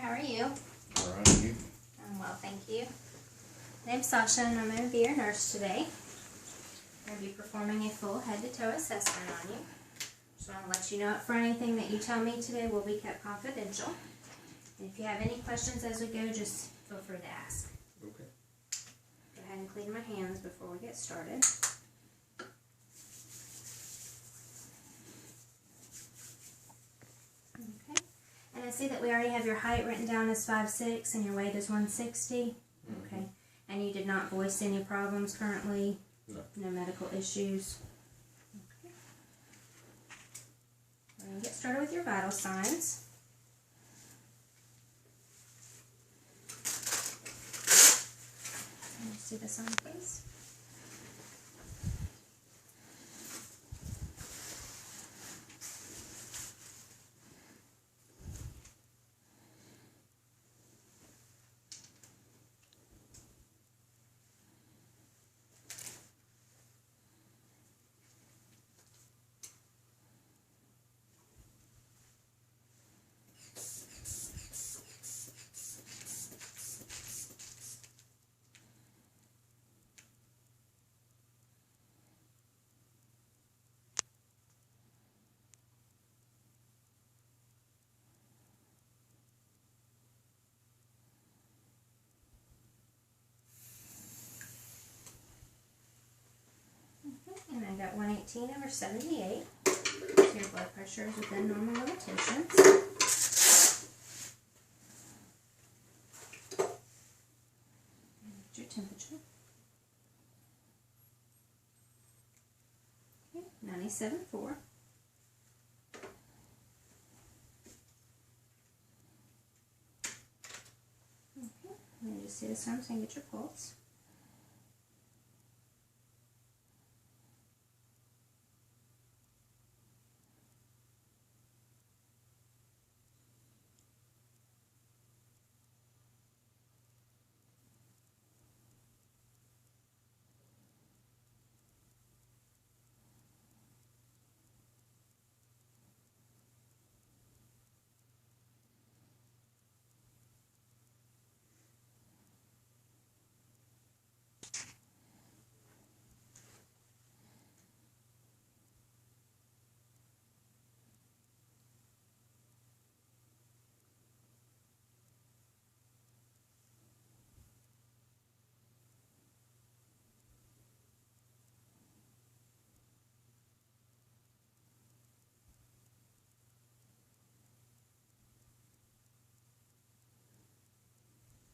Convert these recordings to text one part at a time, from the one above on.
How are you? All right, you? I'm well, thank you. My name's Sasha, and I'm going to be your nurse today. I'm going to be performing a full head-to-toe assessment on you. Just want to let you know up front, anything that you tell me today will be kept confidential. And if you have any questions as we go, just feel free to ask. Okay. Go ahead and clean my hands before we get started. Okay. And I see that we already have your height written down as 5'6" and your weight is 160. Okay. And you did not voice any problems currently? No. No medical issues? Okay. We're going to get started with your vital signs. Let me see this on, please. And I got 118/78. So your blood pressure is within normal limitations. And your temperature. Okay, 97.4. Okay, and then just see this arm so you can get your pulse.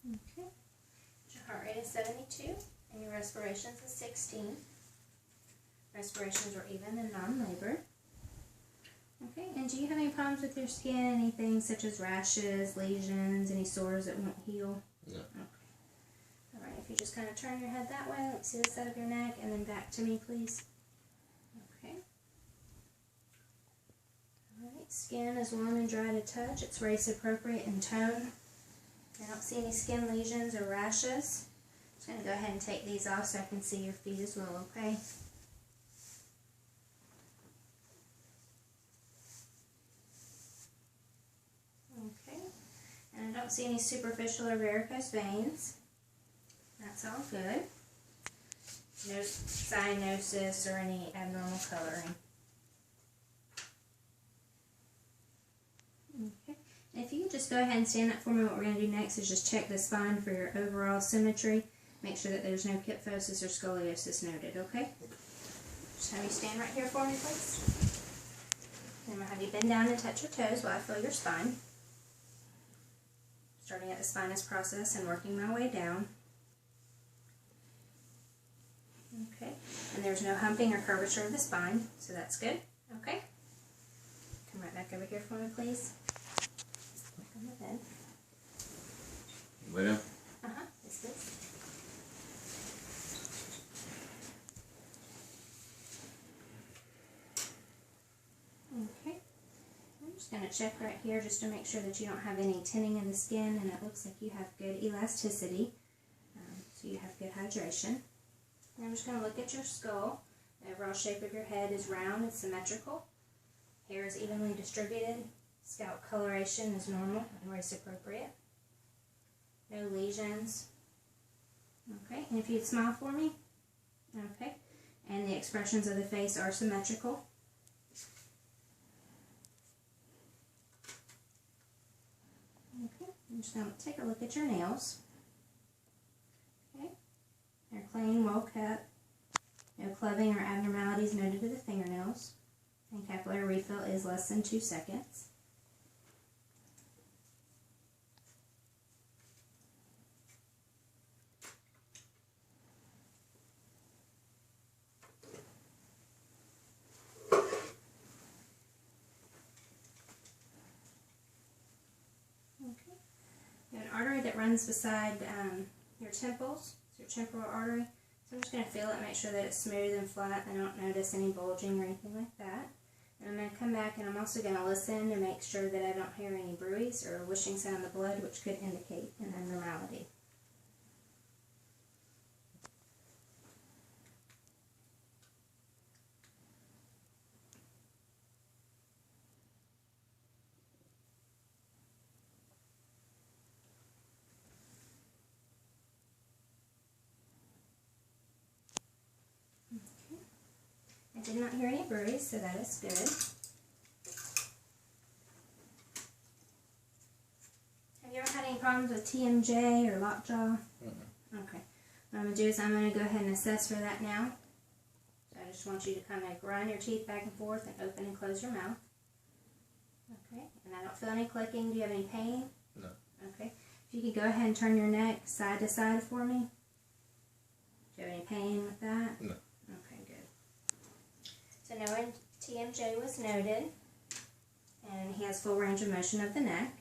Okay. Your heart rate is 72 and your respirations is 16. Respirations are even and non-labor. Okay, and do you have any problems with your skin? Anything such as rashes, lesions, any sores that won't heal? No. Okay. Alright, if you just kind of turn your head that way, let's see the side of your neck, and then back to me, please. Okay. Alright, skin is warm and dry to touch. It's race appropriate in tone. I don't see any skin lesions or rashes. I'm just going to go ahead and take these off so I can see your feet as well, okay? Okay. And I don't see any superficial or varicose veins. That's all good. No cyanosis or any abnormal coloring. Okay. If you could just go ahead and stand up for me, what we're going to do next is just check the spine for your overall symmetry. Make sure that there's no kyphosis or scoliosis noted, okay? Just have you stand right here for me, please. Then I'm going to have you bend down and touch your toes while I feel your spine. Starting at the spinous process and working my way down. Okay, and there's no humping or curvature of the spine, so that's good. Okay. Come right back over here for me, please. On the bed. Lay down. Yes, please. Okay. I'm just going to check right here just to make sure that you don't have any tinning in the skin, and it looks like you have good elasticity, so you have good hydration. And I'm just going to look at your skull. The overall shape of your head is round and symmetrical. Hair is evenly distributed. Scalp coloration is normal and race appropriate. No lesions. Okay, and if you'd smile for me. Okay, and the expressions of the face are symmetrical. Okay, I'm just going to take a look at your nails. Okay, they're clean, well cut. No clubbing or abnormalities noted to the fingernails. And capillary refill is less than 2 seconds. Okay. You have an artery that runs beside your temples. It's your temporal artery. So I'm just going to feel it, make sure that it's smooth and flat. I don't notice any bulging or anything like that. And I'm going to come back and I'm also going to listen to make sure that I don't hear any bruise or whooshing sound of blood, which could indicate an abnormality. I did not hear any bruise, so that is good. Have you ever had any problems with TMJ or lockjaw? Okay. What I'm going to do is I'm going to go ahead and assess for that now. So I just want you to kind of grind your teeth back and forth and open and close your mouth. Okay. And I don't feel any clicking. Do you have any pain? No. Okay. If you could go ahead and turn your neck side to side for me. Do you have any pain with that? No. Okay, good. So no TMJ was noted, and he has full range of motion of the neck.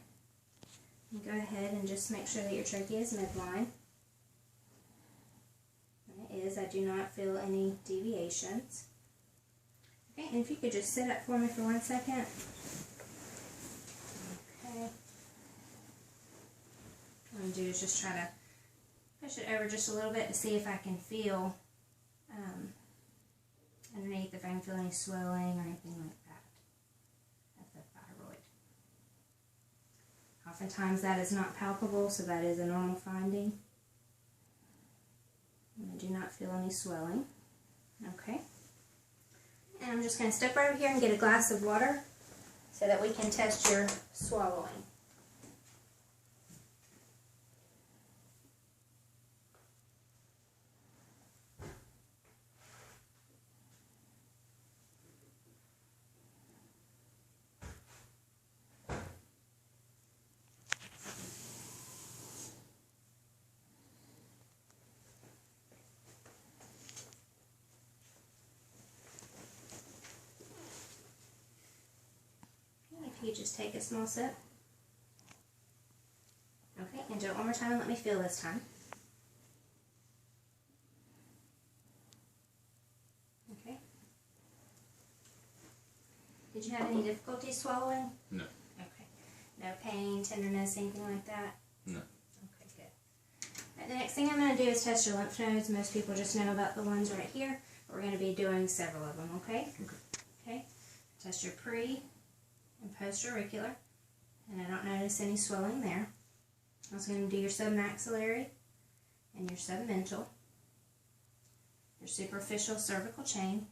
And go ahead and just make sure that your trachea is midline. And it is. I do not feel any deviations. Okay, and if you could just sit up for me for 1 second. Okay. What I'm going to do is just try to push it over just a little bit to see if I can feel underneath, if I can feel any swelling or anything like that of the thyroid. Oftentimes that is not palpable, so that is a normal finding. And I do not feel any swelling. Okay. And I'm just going to step over here and get a glass of water so that we can test your swallowing. You just take a small sip. Okay, and do it one more time and let me feel this time. Okay. Did you have any difficulty swallowing? No. Okay. No pain, tenderness, anything like that? No. Okay, good. Right, the next thing I'm going to do is test your lymph nodes. Most people just know about the ones right here, but we're going to be doing several of them, okay? Okay. Okay. Test your pre- and post-auricular, and I don't notice any swelling there. I'm also going to do your submaxillary and your submental, your superficial cervical chain,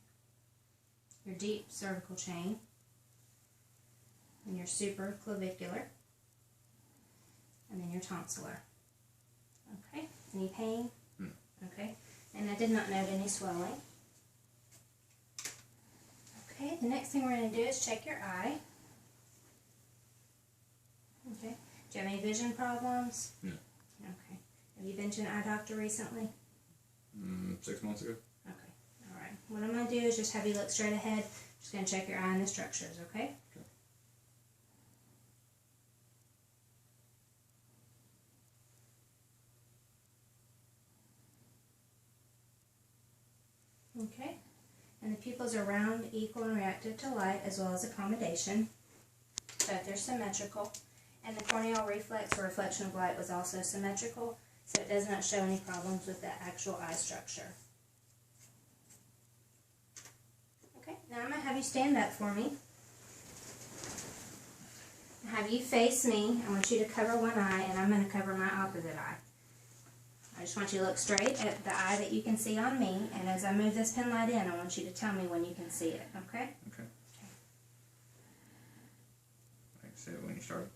your deep cervical chain, and your supraclavicular, and then your tonsillar. Okay, any pain? Okay, and I did not note any swelling. Okay, the next thing we're going to do is check your eye. Okay. Do you have any vision problems? No. Okay. Have you been to an eye doctor recently? 6 months ago. Okay. All right. What I'm going to do is just have you look straight ahead. Just going to check your eye and the structures, okay? Okay. And the pupils are round, equal, and reactive to light, as well as accommodation. Both are symmetrical. And the corneal reflex, or reflection of light, was also symmetrical, so it does not show any problems with the actual eye structure. Okay, now I'm going to have you stand up for me. have you face me. I want you to cover one eye, and I'm going to cover my opposite eye. I just want you to look straight at the eye that you can see on me, and as I move this pen light in, I want you to tell me when you can see it, okay? Okay. I can see it when you start.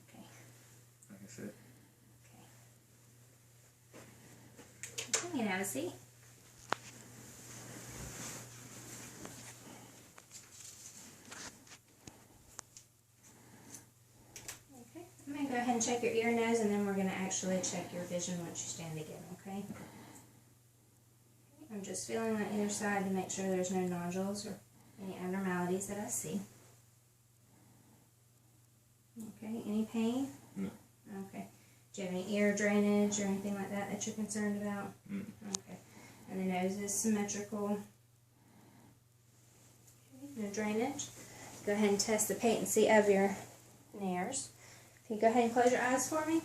Okay. I can see it. Okay. You can have a seat. I'm going to go ahead and check your ear, nose, and then we're going to actually check your vision once you stand again, okay? I'm just feeling on either side to make sure there's no nodules or any abnormalities that I see. Okay, any pain? No. Okay. Do you have any ear drainage or anything like that that you're concerned about? Mm. Okay. And the nose is symmetrical. Okay, no drainage. Go ahead and test the patency of your nares. Can you go ahead and close your eyes for me?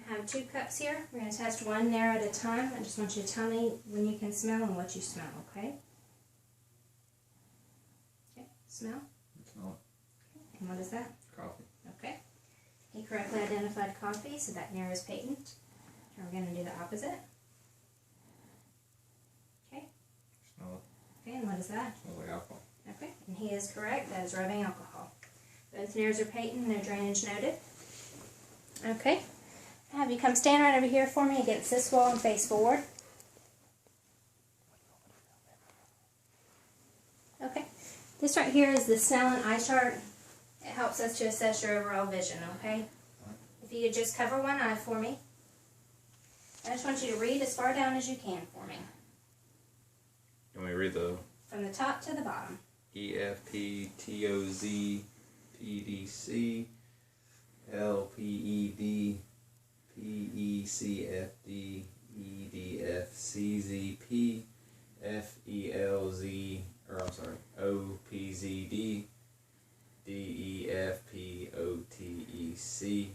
I have 2 cups here. We're going to test one nair at a time. I just want you to tell me when you can smell and what you smell, okay? Okay, smell? Smell Okay. And what is that? Coffee. Okay. He correctly identified coffee, so that nair is patent. And we're going to do the opposite. Okay. Smell Okay, and what is that? it. Smells like alcohol. Okay, and he is correct. That is rubbing alcohol. Both nairs are patent, no drainage noted. Okay. Have you come stand right over here for me against this wall and face forward. Okay. This right here is the Snellen eye chart. It helps us to assess your overall vision, okay? If you could just cover one eye for me. I just want you to read as far down as you can for me. You want me to read the From the top to the bottom. EFPTOZ PDC LPED PECFD EDFCZP FELZ OPZD DEFPOTEC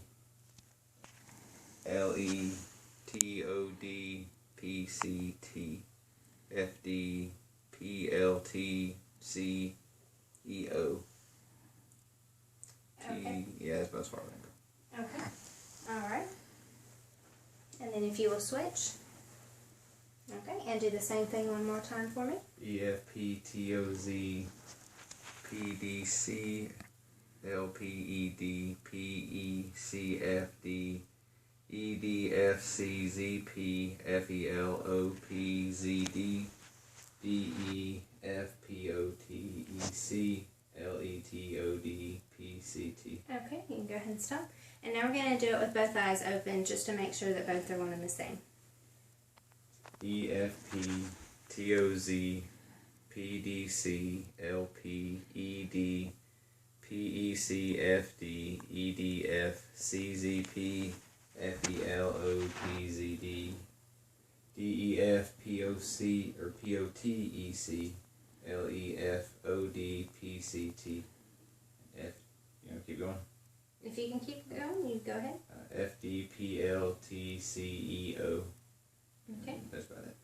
LETOD PCT FD PLT CEO. Okay. Yeah, that's about as far as I can Okay. Alright. And then if you will switch. Okay, and do the same thing one more time for me. go. EFPTOZ PDC LPED PECFD EDFCZP FELOPZD DEFPOTEC LETOD PCT. Okay, you can go ahead and stop. And now we're going to do it with both eyes open just to make sure that both are one and the same. EFPTOZ PDC LPED PECFD EDFCZP FELOPZD DEFPOC or POTEC LEFODPCT F. You know, keep going. If you can keep going, you go ahead. FDPLTCEO. Okay. That's about it.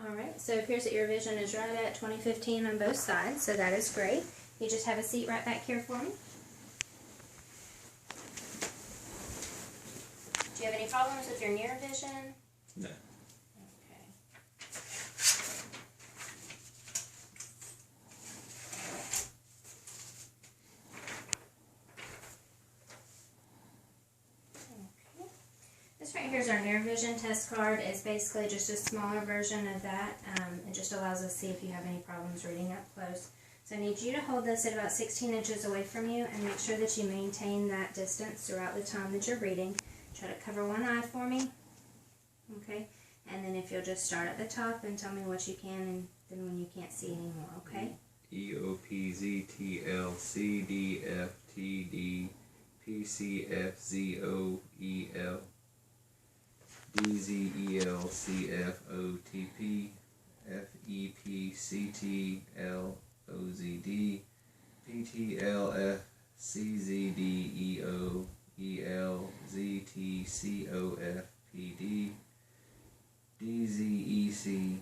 Alright, so it appears that your vision is right at 20/15 on both sides, so that is great. You just have a seat right back here for me. Do you have any problems with your near vision? No. Okay. This right here is our near vision test card. It's basically just a smaller version of that. It just allows us to see if you have any problems reading up close. So I need you to hold this at about 16 inches away from you and make sure that you maintain that distance throughout the time that you're reading. Try to cover one eye for me. Okay? And then if you'll just start at the top and tell me what you can, and then when you can't see anymore, okay? EOPZTLCDFTDPCFZOEL DZELCFOTP FEPCTLOZD PTLFCZDEO ELZTCOFPD DZECLPTOR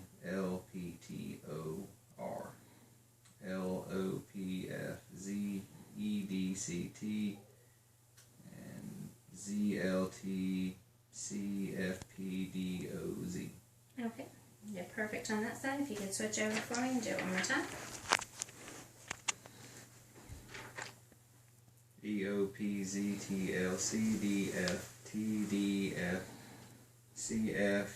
LOPFZED DCT, and ZLTCFPDOZ. Okay, you're perfect on that side. If you could switch over for me and do it one more time. EOPZTLCDF TDF PTLFCZDEO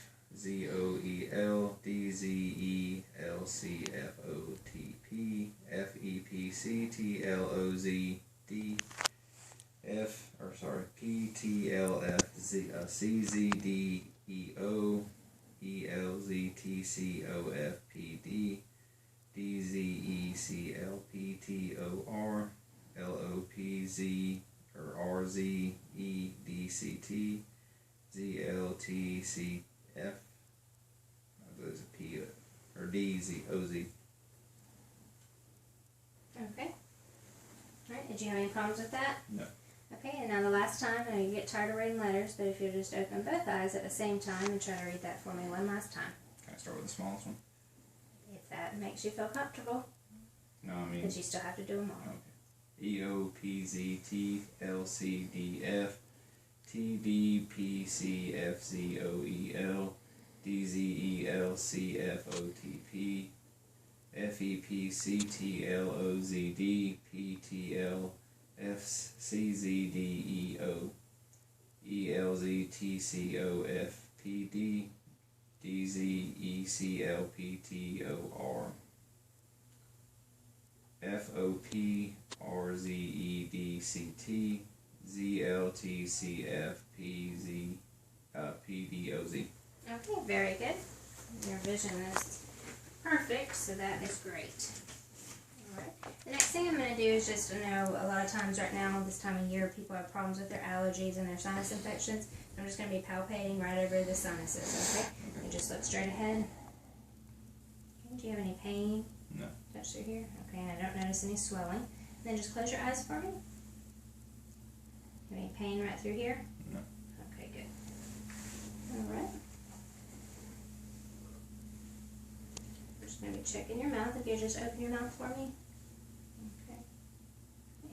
ELZTCOFPD DZECLPTOR LOPZ or RZEDCT ZLTCF. There's a P or DZOZ. Okay. Alright, did you have any problems with that? No. Okay, and now the last time, I know you get tired of reading letters, but if you'll just open both eyes at the same time and try to read that for me one last time. Can I start with the smallest one? If that makes you feel comfortable. No, I mean. But you still have to do them all. Okay. EOPZTLCDF TDPCFZOEL DZELCFOTP FEPCTLOZD PTLFCZDEO ELZTCOFPD DZECLPTOR FOPRZEDCT ZLTCFPDOZ. Okay, very good. Your vision is perfect, so that is great. Alright. The next thing I'm going to do is just to know a lot of times right now, this time of year, people have problems with their allergies and their sinus infections. I'm just going to be palpating right over the sinuses, okay? You just look straight ahead. Okay, do you have any pain? No. Touch through here? Okay, and I don't notice any swelling. Then just close your eyes for me. Any pain right through here? No. Okay, good. Alright. We're just going to be checking your mouth. If you just open your mouth for me. Okay.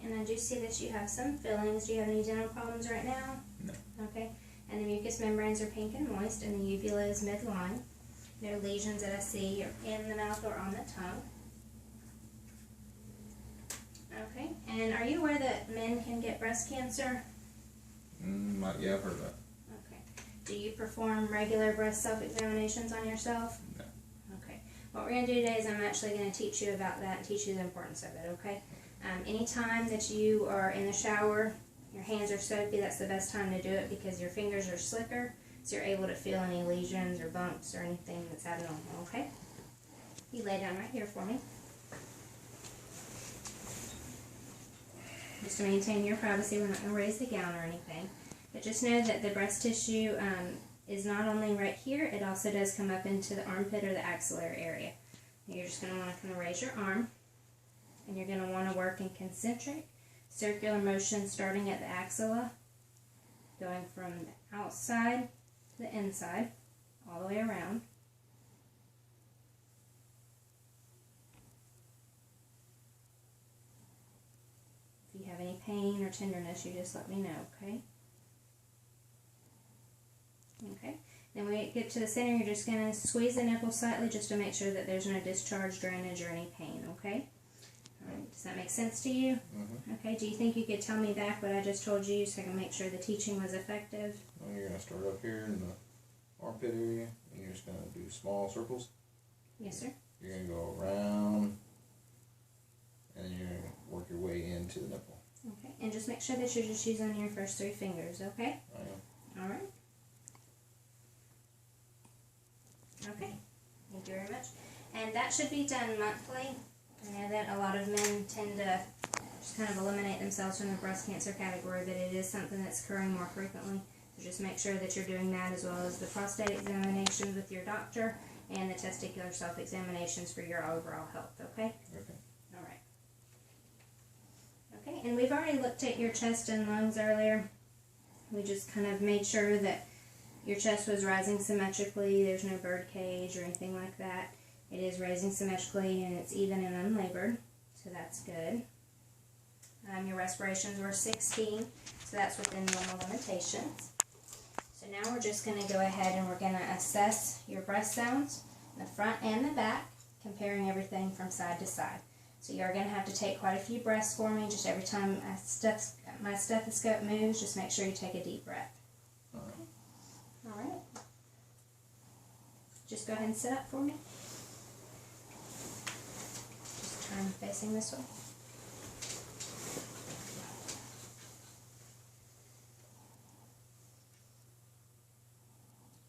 And I do see that you have some fillings. Do you have any dental problems right now? No. Okay. And the mucous membranes are pink and moist, and the uvula is midline. No lesions that I see in the mouth or on the tongue. Okay. And are you aware that men can get breast cancer? Yeah, I've heard that. Okay. Do you perform regular breast self-examinations on yourself? No. Okay. What we're going to do today is I'm actually going to teach you about that and teach you the importance of it, okay? Anytime that you are in the shower, your hands are soapy, that's the best time to do it because your fingers are slicker, so you're able to feel any lesions or bumps or anything that's abnormal, okay? You lay down right here for me. Just to maintain your privacy, we're not going to raise the gown or anything. But just know that the breast tissue is not only right here, it also does come up into the armpit or the axillary area. You're just going to want to kind of raise your arm, and you're going to want to work in concentric circular motion starting at the axilla, going from the outside to the inside, all the way around. If you have any pain or tenderness, you just let me know, okay? Okay. Then we get to the center, you're just going to squeeze the nipple slightly just to make sure that there's no discharge, drainage, or any pain, okay? Alright, does that make sense to you? Mm-hmm. Okay, do you think you could tell me back what I just told you so I can make sure the teaching was effective? Well, you're going to start up here in the armpit area, and you're just going to do small circles. Yes, sir. You're going to go around, and then you're going to work your way into the nipple. Okay, and just make sure that you're just using your first 3 fingers, okay? I am. Alright. Okay, thank you very much. And that should be done monthly. I know that a lot of men tend to just kind of eliminate themselves from the breast cancer category, but it is something that's occurring more frequently. So just make sure that you're doing that as well as the prostate examinations with your doctor and the testicular self-examinations for your overall health, okay? Okay. Alright. Okay, and we've already looked at your chest and lungs earlier. We just kind of made sure that your chest was rising symmetrically. There's no bird cage or anything like that. It is rising symmetrically and it's even and unlabored, so that's good. Your respirations were 16, so that's within normal limitations. So now we're just going to go ahead and we're going to assess your breath sounds in the front and the back, comparing everything from side to side. So you're going to have to take quite a few breaths for me. Just every time my stethoscope moves, just make sure you take a deep breath. All right. Just go ahead and sit up for me. Just turn facing this way.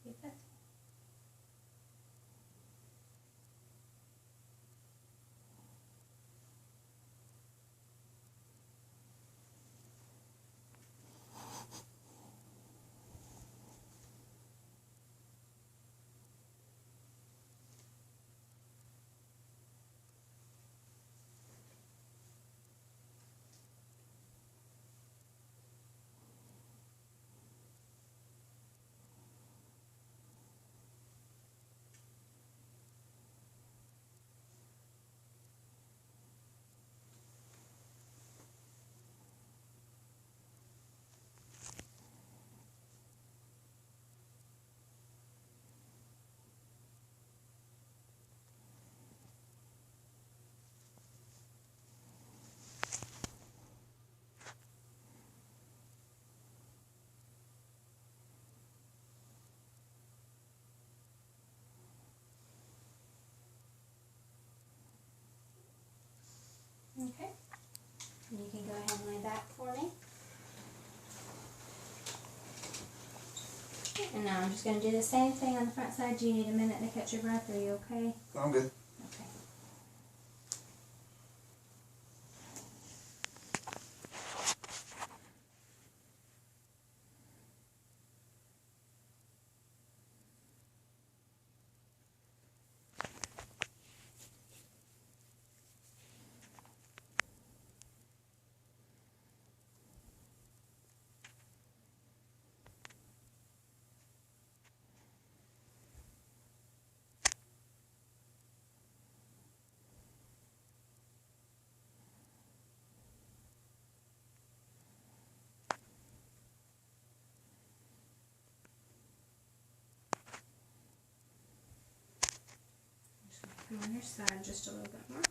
Deep breath. Okay, and you can go ahead and lay back for me. And now I'm just going to do the same thing on the front side. Do you need a minute to catch your breath? Are you okay? I'm good. Okay. Come on your side just a little bit more.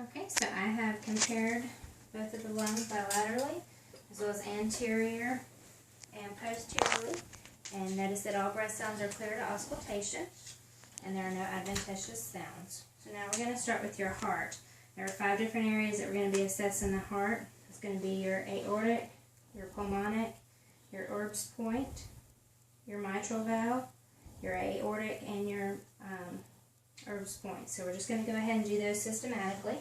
Okay, so I have compared both of the lungs bilaterally, as well as anterior and posteriorly, and notice that all breath sounds are clear to auscultation, and there are no adventitious sounds. So now we're going to start with your heart. There are 5 different areas that we're going to be assessing the heart. It's going to be your aortic, your pulmonic, your Erb's point, your mitral valve, your aortic, and your Erb's point. So we're just going to go ahead and do those systematically.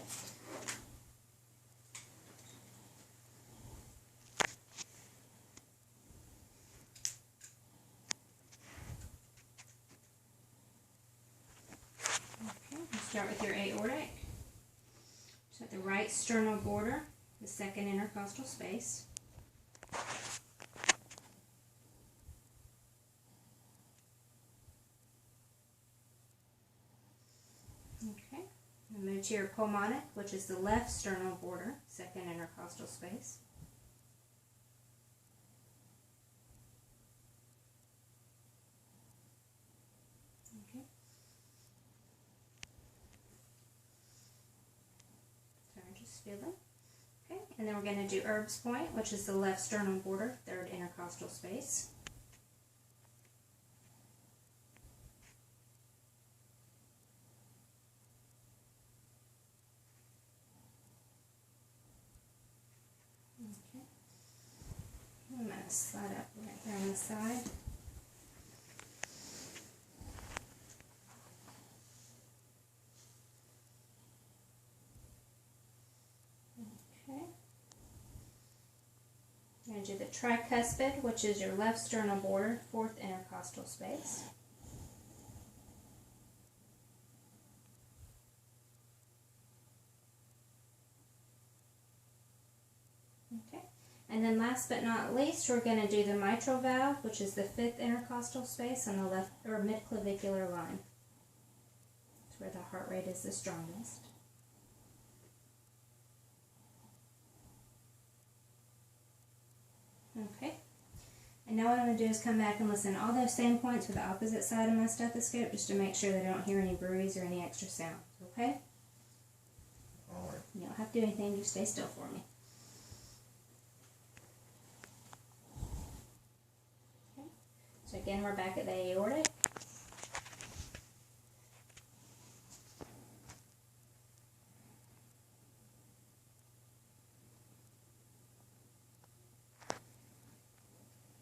Okay, we'll start with your aortic. So at the right sternal border, the second intercostal space. Okay, and move to your pulmonic, which is the left sternal border, second intercostal space. Okay. Sorry, just feeling. Okay, and then we're going to do Erb's point, which is the left sternal border, third intercostal space. Okay. I'm going to slide up right there on the side. Okay. I'm going to do the tricuspid, which is your left sternal border, fourth intercostal space. Okay. And then last but not least, we're going to do the mitral valve, which is the 5th intercostal space on the left or midclavicular line. It's where the heart rate is the strongest. Okay. And now what I'm going to do is come back and listen to all those same points with the opposite side of my stethoscope just to make sure that I don't hear any bruise or any extra sounds, okay? All right. You don't have to do anything, just stay still for me. Okay. So again, we're back at the aortic.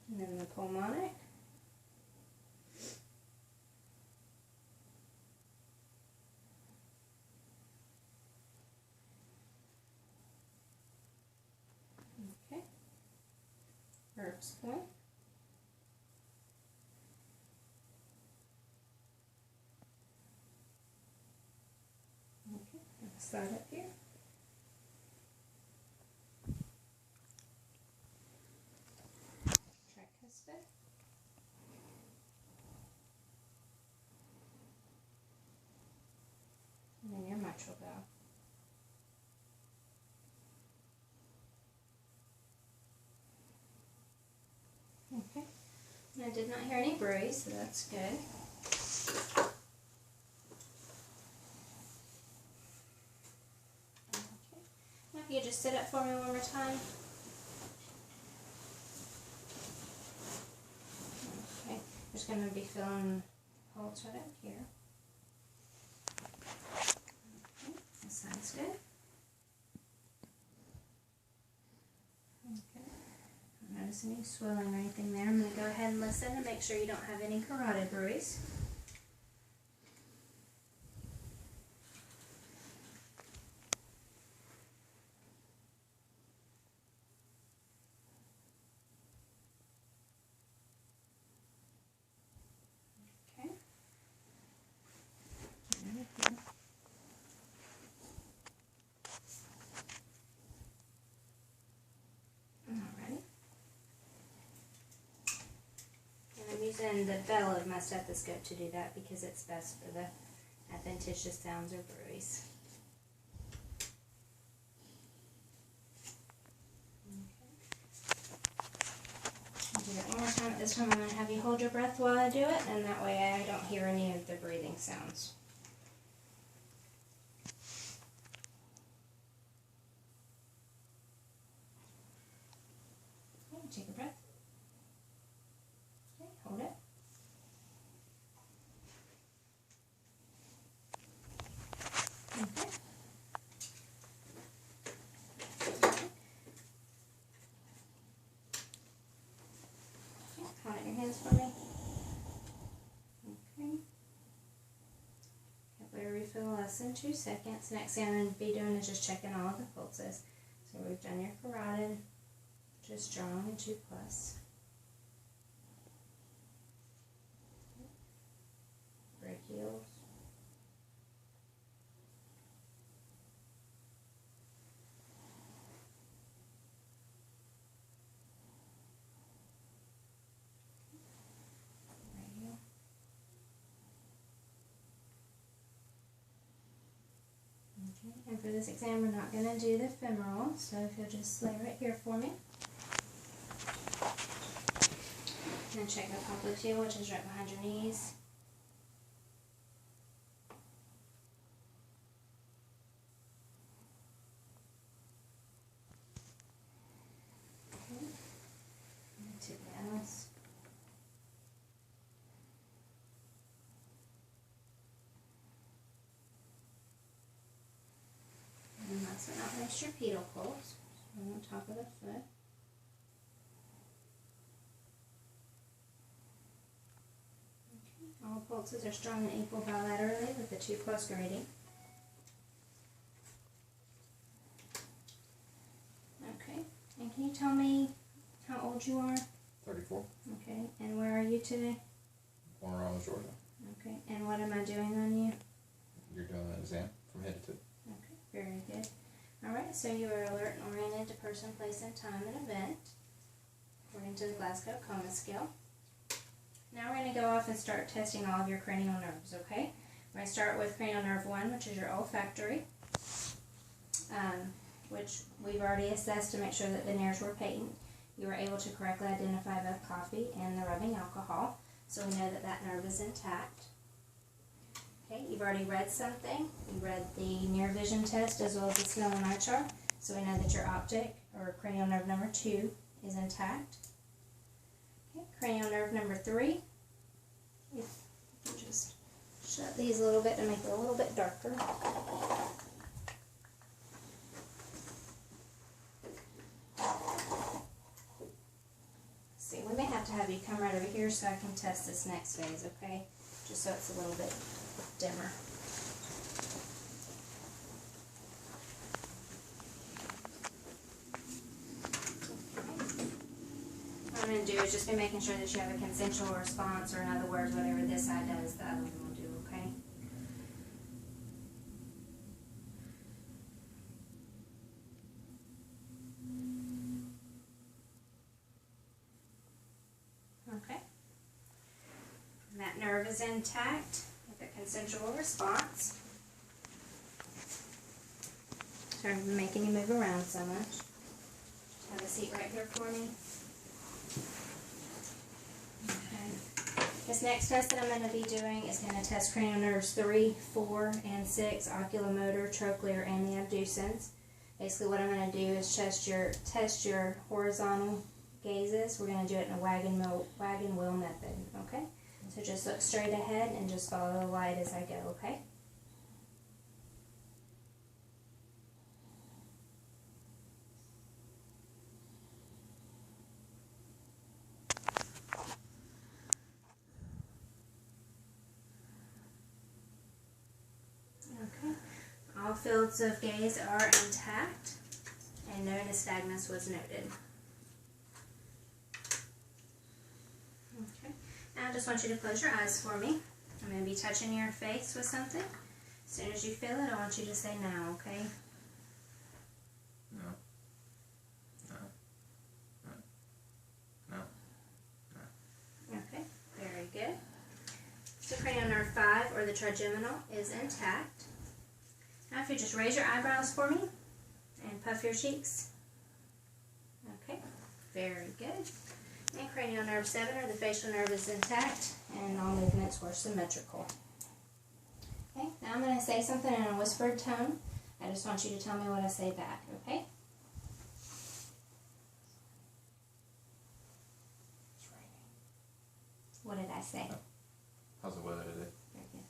And then the pulmonic. Okay. Herb's point. Okay, and slide up here. Tricuspid. And then your mitral valve. Okay. I did not hear any bruise, so that's good. Okay. Now if you just sit up for me one more time. Okay. Just going to be feeling pulse right up here. Okay. That sounds good. Okay. Don't notice any swelling or anything there. I'm going to go ahead and listen to make sure you don't have any carotid bruise. Okay. Alrighty. And I'm using the bell of my stethoscope to do that because it's best for the adventitious sounds or bruise. I'll do that one more time. This time I'm going to have you hold your breath while I do it, and that way I don't hear any of the breathing sounds. Okay, take a breath. Okay, hold it. Okay. Hold out your hands for me. Okay. Hopefully refill less than 2 seconds. Next thing I'm going to be doing is just checking all of the pulses. So we've done your carotid, which is strong and 2+. Brachials. Radial. Okay, and for this exam we're not going to do the femoral, so if you'll just lay right here for me. And check the popliteal, which is right behind your knees. Okay. And tibialis. And last but not least, your pedal pulse, on the top of the foot. All pulses are strong and equal bilaterally with the 2+ grading. Okay, and can you tell me how old you are? 34. Okay, and where are you today? Born around Georgia. Okay, and what am I doing on you? You're doing an exam from head to toe. Okay, very good. Alright, so you are alert and oriented to person, place, and time and event, according to the Glasgow Coma Scale. Now we're going to go off and start testing all of your cranial nerves, okay? We're going to start with cranial nerve 1, which is your olfactory, which we've already assessed to make sure that the nerves were patent. You were able to correctly identify both coffee and the rubbing alcohol, so we know that that nerve is intact. Okay, you've already read something. You read the near vision test as well as the smell and eye chart, so we know that your optic, or cranial nerve number 2, is intact. Okay, cranial nerve number 3, if you can just shut these a little bit to make it a little bit darker. See, we may have to have you come right over here so I can test this next phase, okay? Just so it's a little bit dimmer. What I'm going to do is just be making sure that you have a consensual response, or in other words, whatever this side does, the other one will do, okay? Okay. And that nerve is intact with a consensual response. Sorry for making you move around so much. Just have a seat right here for me. Okay. This next test that I'm going to be doing is going to test cranial nerves 3, 4, and 6, oculomotor, trochlear, and the abducens. Basically what I'm going to do is test your horizontal gazes. We're going to do it in a wagon wheel method, okay? So just look straight ahead and just follow the light as I go, okay? Okay. All fields of gaze are intact and no nystagmus was noted. Okay. Now I just want you to close your eyes for me. I'm going to be touching your face with something. As soon as you feel it, I want you to say now, okay? No. No. No. No. No. Okay, very good. So cranial nerve 5, or the trigeminal, is intact. Now if you just raise your eyebrows for me and puff your cheeks. Okay, very good. And cranial nerve 7, or the facial nerve, is intact and all movements were symmetrical. Okay, now I'm going to say something in a whispered tone. I just want you to tell me what I say back, okay? It's raining. What did I say? How's the weather today? Very good.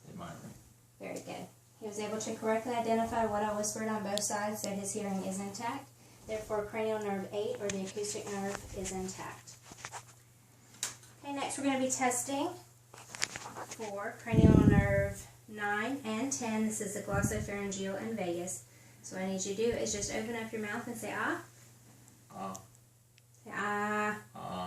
It might rain. Very good. He was able to correctly identify what I whispered on both sides, so his hearing is intact. Therefore, cranial nerve 8, or the acoustic nerve, is intact. Okay, next we're going to be testing for cranial nerve 9 and 10. This is the glossopharyngeal and vagus. So what I need you to do is just open up your mouth and say ah. Ah. Say ah. Ah.